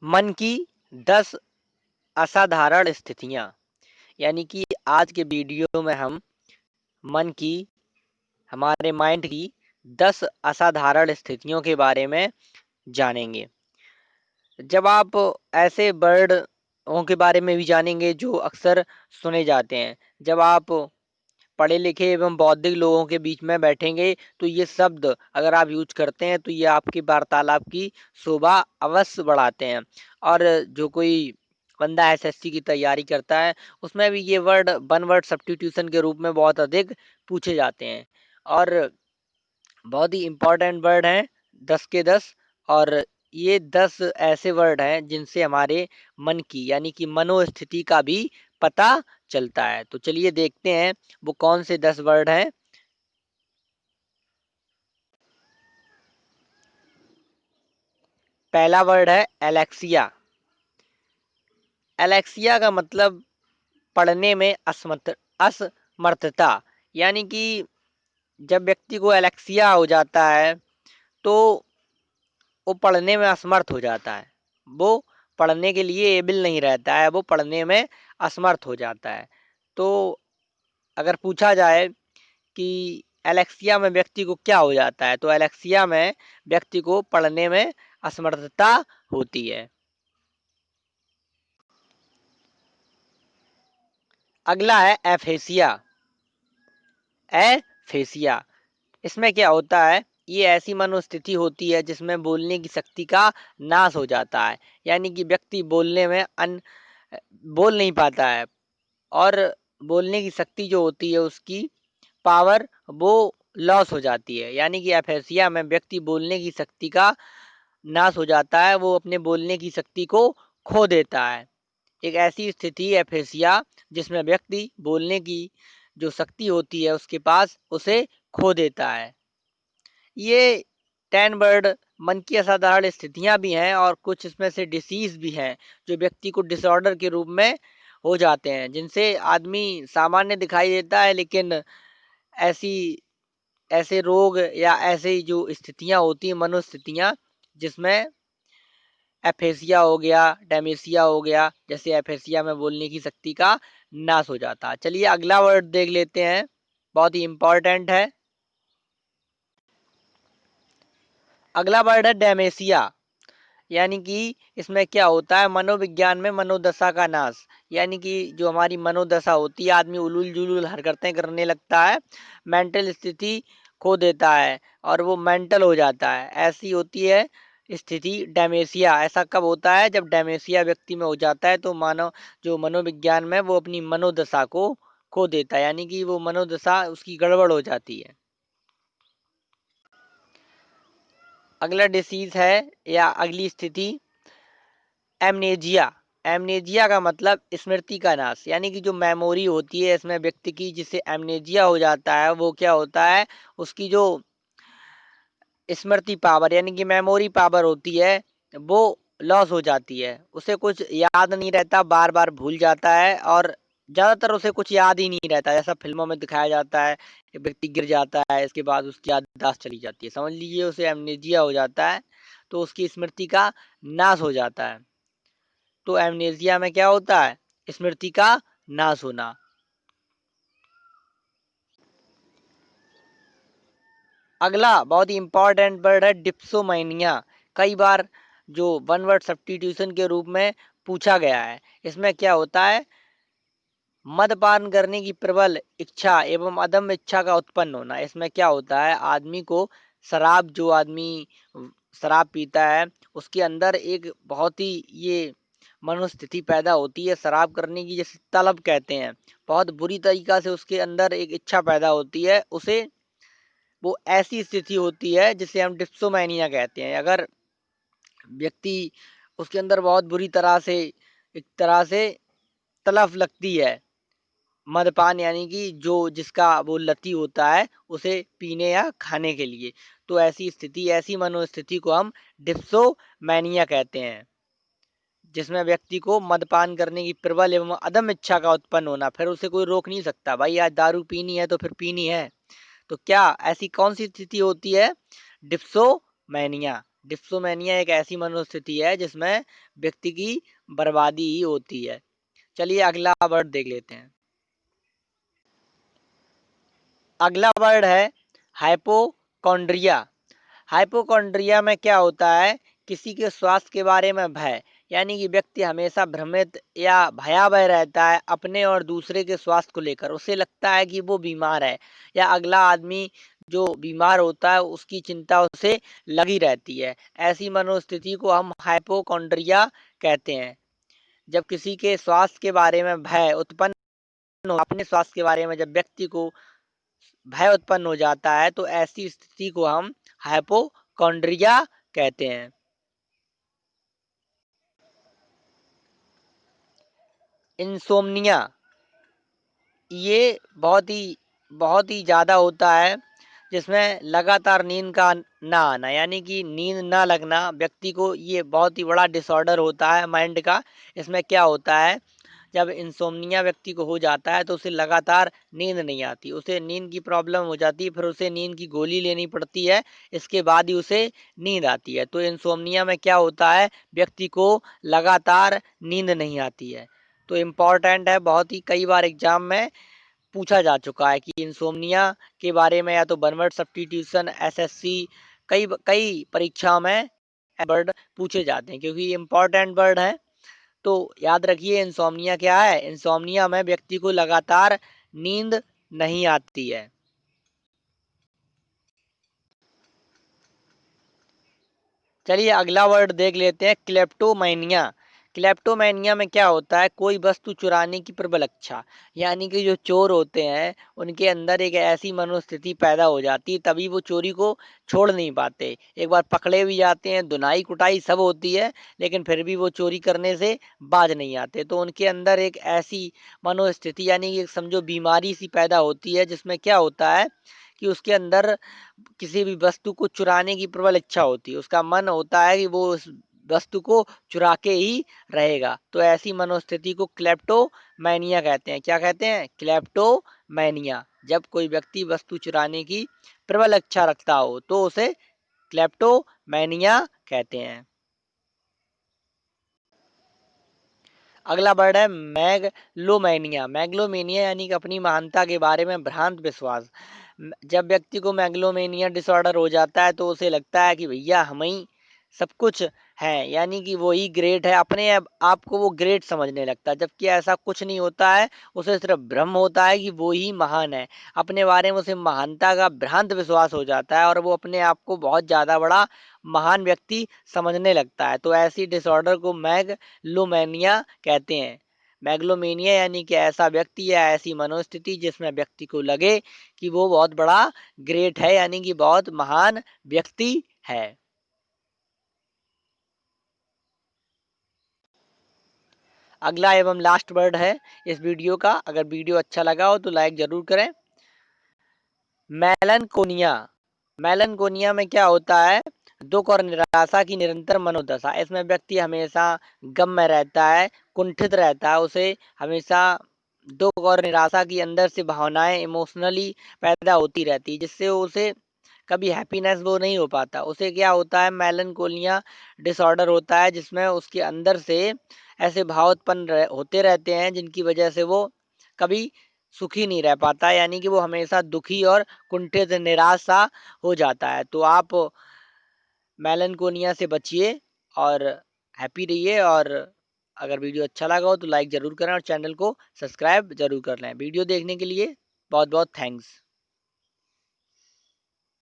मन की 10 असाधारण स्थितियाँ। यानी कि आज के वीडियो में हम मन की, हमारे माइंड की 10 असाधारण स्थितियों के बारे में जानेंगे। जब आप ऐसे वर्डों के बारे में भी जानेंगे जो अक्सर सुने जाते हैं। जब आप पढ़े लिखे एवं बौद्धिक लोगों के बीच में बैठेंगे तो ये शब्द अगर आप यूज करते हैं तो ये आपकी वार्तालाप की शोभा अवश्य बढ़ाते हैं। और जो कोई बंदा एसएससी की तैयारी करता है उसमें भी ये वर्ड वन वर्ड सब्स्टिट्यूशन के रूप में बहुत अधिक पूछे जाते हैं। और बहुत ही इम्पोर्टेंट वर्ड हैं 10 के 10। और ये 10 ऐसे वर्ड हैं जिनसे हमारे मन की यानी कि मनोस्थिति का भी पता चलता है। तो चलिए देखते हैं वो कौन से 10 वर्ड हैं। पहला वर्ड है एलेक्सिया। एलेक्सिया का मतलब पढ़ने में असमर्थता। यानी कि जब व्यक्ति को एलेक्सिया हो जाता है तो वो पढ़ने में असमर्थ हो जाता है। वो पढ़ने के लिए एबल नहीं रहता है, वो पढ़ने में असमर्थ हो जाता है। तो अगर पूछा जाए कि एलेक्सिया में व्यक्ति को क्या हो जाता है, तो एलेक्सिया में व्यक्ति को पढ़ने में असमर्थता होती है। अगला है एफेसिया। एफेसिया इसमें क्या होता है, ये ऐसी मनोस्थिति होती है जिसमें बोलने की शक्ति का नाश हो जाता है। यानी कि व्यक्ति बोलने में बोल नहीं पाता है। और बोलने की शक्ति जो होती है उसकी पावर वो लॉस हो जाती है। यानी कि एफेसिया में व्यक्ति बोलने की शक्ति का नाश हो जाता है, वो अपने बोलने की शक्ति को खो देता है। एक ऐसी स्थिति है एफेसिया जिसमें व्यक्ति बोलने की जो शक्ति होती है उसके पास उसे खो देता है। ये 10 वर्ड मन की असाधारण स्थितियां भी हैं और कुछ इसमें से डिसीज भी हैं जो व्यक्ति को डिसऑर्डर के रूप में हो जाते हैं, जिनसे आदमी सामान्य दिखाई देता है लेकिन ऐसी ऐसे रोग या ऐसे जो स्थितियां होती हैं मनोस्थितियां जिसमें एफेसिया हो गया, डेमेसिया हो गया। जैसे एफेसिया में बोलने की शक्ति का नाश हो जाता है। चलिए अगला वर्ड देख लेते हैं, बहुत ही इंपॉर्टेंट है। अगला वर्ड है डेमेसिया। यानी कि इसमें क्या होता है, मनोविज्ञान में मनोदशा का नाश। यानी कि जो हमारी मनोदशा होती है, आदमी उलूल जुलूल हरकतें करने लगता है, मेंटल स्थिति खो देता है और वो मेंटल हो जाता है। ऐसी होती है स्थिति डेमेसिया। ऐसा कब होता है, जब डेमेसिया व्यक्ति में हो जाता है तो मानव जो मनोविज्ञान में वो अपनी मनोदशा को खो देता है। यानी कि वो मनोदशा उसकी गड़बड़ हो जाती है। अगला डिसीज है या अगली स्थिति एमनेजिया। एमनेजिया का मतलब स्मृति का नाश। यानी कि जो मेमोरी होती है इसमें व्यक्ति की, जिसे एमनेजिया हो जाता है, वो क्या होता है, उसकी जो स्मृति पावर यानी कि मेमोरी पावर होती है वो लॉस हो जाती है। उसे कुछ याद नहीं रहता, बार बार भूल जाता है और ज्यादातर उसे कुछ याद ही नहीं रहता। जैसा फिल्मों में दिखाया जाता है, एक व्यक्ति गिर जाता है, इसके बाद उसकी याददाश्त चली जाती है, समझ लीजिए उसे एमनेजिया हो जाता है। तो उसकी स्मृति का नाश हो जाता है। तो एमनेसिया में क्या होता है, स्मृति का नाश होना। अगला बहुत ही इंपॉर्टेंट वर्ड है डिप्सोमैनिया। कई बार जो वन वर्ड सब्स्टिट्यूशन के रूप में पूछा गया है। इसमें क्या होता है, मद्यपान करने की प्रबल इच्छा एवं अदम्य इच्छा का उत्पन्न होना। इसमें क्या होता है, आदमी को शराब, जो आदमी शराब पीता है उसके अंदर एक बहुत ही ये मनोस्थिति पैदा होती है शराब करने की, जैसे तलब कहते हैं। बहुत बुरी तरीका से उसके अंदर एक इच्छा पैदा होती है, उसे वो ऐसी स्थिति होती है जिसे हम डिप्सोमैनिया कहते हैं। अगर व्यक्ति उसके अंदर बहुत बुरी तरह से एक तरह से तलब लगती है मद्यपान, यानी कि जो जिसका वो लती होता है उसे पीने या खाने के लिए, तो ऐसी स्थिति, ऐसी मनोस्थिति को हम डिप्सोमैनिया कहते हैं, जिसमें व्यक्ति को मद्यपान करने की प्रबल एवं अदम इच्छा का उत्पन्न होना। फिर उसे कोई रोक नहीं सकता, भाई आज दारू पीनी है तो फिर पीनी है। तो क्या ऐसी कौन सी स्थिति होती है, डिप्सोमैनिया। डिप्सोमेनिया एक ऐसी मनोस्थिति है जिसमें व्यक्ति की बर्बादी ही होती है। चलिए अगला वर्ड देख लेते हैं। अगला वर्ड है हाइपोकॉन्ड्रिया। हाइपोकॉन्ड्रिया में क्या होता है, किसी के स्वास्थ्य के बारे में भय, यानी कि व्यक्ति हमेशा भ्रमित या भयावह रहता है अपने और दूसरे के स्वास्थ्य को लेकर। उसे लगता है कि वो बीमार है या अगला आदमी जो बीमार होता है उसकी चिंता उसे लगी रहती है। ऐसी मनोस्थिति को हम हाइपोकॉन्ड्रिया कहते हैं। जब किसी के स्वास्थ्य के बारे में भय उत्पन्न हो, अपने स्वास्थ्य के बारे में जब व्यक्ति को भय उत्पन्न हो जाता है तो ऐसी स्थिति को हम हाइपोकॉन्ड्रिया कहते हैं। इंसोम्निया ये बहुत ही ज़्यादा होता है, जिसमें लगातार नींद का ना आना, यानी कि नींद ना लगना व्यक्ति को, ये बहुत ही बड़ा डिसऑर्डर होता है माइंड का। इसमें क्या होता है, जब इंसोम्निया व्यक्ति को हो जाता है तो उसे लगातार नींद नहीं आती, उसे नींद की प्रॉब्लम हो जाती है, फिर उसे नींद की गोली लेनी पड़ती है, इसके बाद ही उसे नींद आती है। तो इंसोम्निया में क्या होता है, व्यक्ति को लगातार नींद नहीं आती है। तो इम्पॉर्टेंट है, बहुत ही कई बार एग्जाम में पूछा जा चुका है कि इंसोम्निया के बारे में, या तो वन वर्ड सब्स्टिट्यूशन, एसएससी, कई कई परीक्षाओं में वर्ड पूछे जाते हैं क्योंकि ये इम्पोर्टेंट वर्ड है। तो याद रखिए इंसोम्निया क्या है, इंसोम्निया में व्यक्ति को लगातार नींद नहीं आती है। चलिए अगला वर्ड देख लेते हैं, क्लेप्टोमानिया। क्लेप्टोमानिया में क्या होता है, कोई वस्तु चुराने की प्रबल इच्छा, यानी कि जो चोर होते हैं उनके अंदर एक ऐसी मनोस्थिति पैदा हो जाती है, तभी वो चोरी को छोड़ नहीं पाते। एक बार पकड़े भी जाते हैं, धुनाई कुटाई सब होती है, लेकिन फिर भी वो चोरी करने से बाज नहीं आते। तो उनके अंदर एक ऐसी मनोस्थिति, यानी कि समझो बीमारी सी पैदा होती है, जिसमें क्या होता है कि उसके अंदर किसी भी वस्तु को चुराने की प्रबल इच्छा होती है, उसका मन होता है कि वो उस वस्तु को चुरा के ही रहेगा। तो ऐसी मनोस्थिति को क्लेप्टोमैनिया कहते हैं। क्या कहते हैं, क्लेप्टोमैनिया। जब कोई व्यक्ति वस्तु चुराने की प्रबल इच्छा रखता हो तो उसे क्लेप्टोमैनिया कहते हैं। अगला वर्ड है मैगलोमेनिया। मैगलोमेनिया यानी कि अपनी महानता के बारे में भ्रांत विश्वास। जब व्यक्ति को मैगलोमेनिया डिसऑर्डर हो जाता है तो उसे लगता है कि भैया हम ही सब कुछ है, यानी कि वो ही ग्रेट है, अपने आप को वो ग्रेट समझने लगता है, जबकि ऐसा कुछ नहीं होता है। उसे सिर्फ भ्रम होता है कि वो ही महान है, अपने बारे में उसे महानता का भ्रांत विश्वास हो जाता है और वो अपने आप को बहुत ज़्यादा बड़ा महान व्यक्ति समझने लगता है। तो ऐसी डिसऑर्डर को मैगलोमेनिया कहते हैं। मैगलोमेनिया यानी कि ऐसा व्यक्ति या ऐसी मनोस्थिति जिसमें व्यक्ति को लगे कि वो बहुत बड़ा ग्रेट है, यानी कि बहुत महान व्यक्ति है। अगला एवं लास्ट वर्ड है इस वीडियो का। अगर वीडियो अच्छा लगा हो तो लाइक जरूर करें। मेलनकोनिया। मेलनकोनिया में क्या होता है, दुख और निराशा की निरंतर मनोदशा। इसमें व्यक्ति हमेशा गम में रहता है, कुंठित रहता है, उसे हमेशा दुख और निराशा की अंदर से भावनाएं इमोशनली पैदा होती रहती है, जिससे उसे कभी हैप्पीनेस वो नहीं हो पाता। उसे क्या होता है, मेलनकोलिया डिसऑर्डर होता है, जिसमें उसके अंदर से ऐसे भाव उत्पन्न होते रहते हैं जिनकी वजह से वो कभी सुखी नहीं रह पाता, यानी कि वो हमेशा दुखी और कुंठित निराश सा हो जाता है। तो आप मेलनकोनिया से बचिए और हैप्पी रहिए। और अगर वीडियो अच्छा लगा हो तो लाइक ज़रूर करें और चैनल को सब्सक्राइब ज़रूर कर लें। वीडियो देखने के लिए बहुत बहुत थैंक्स।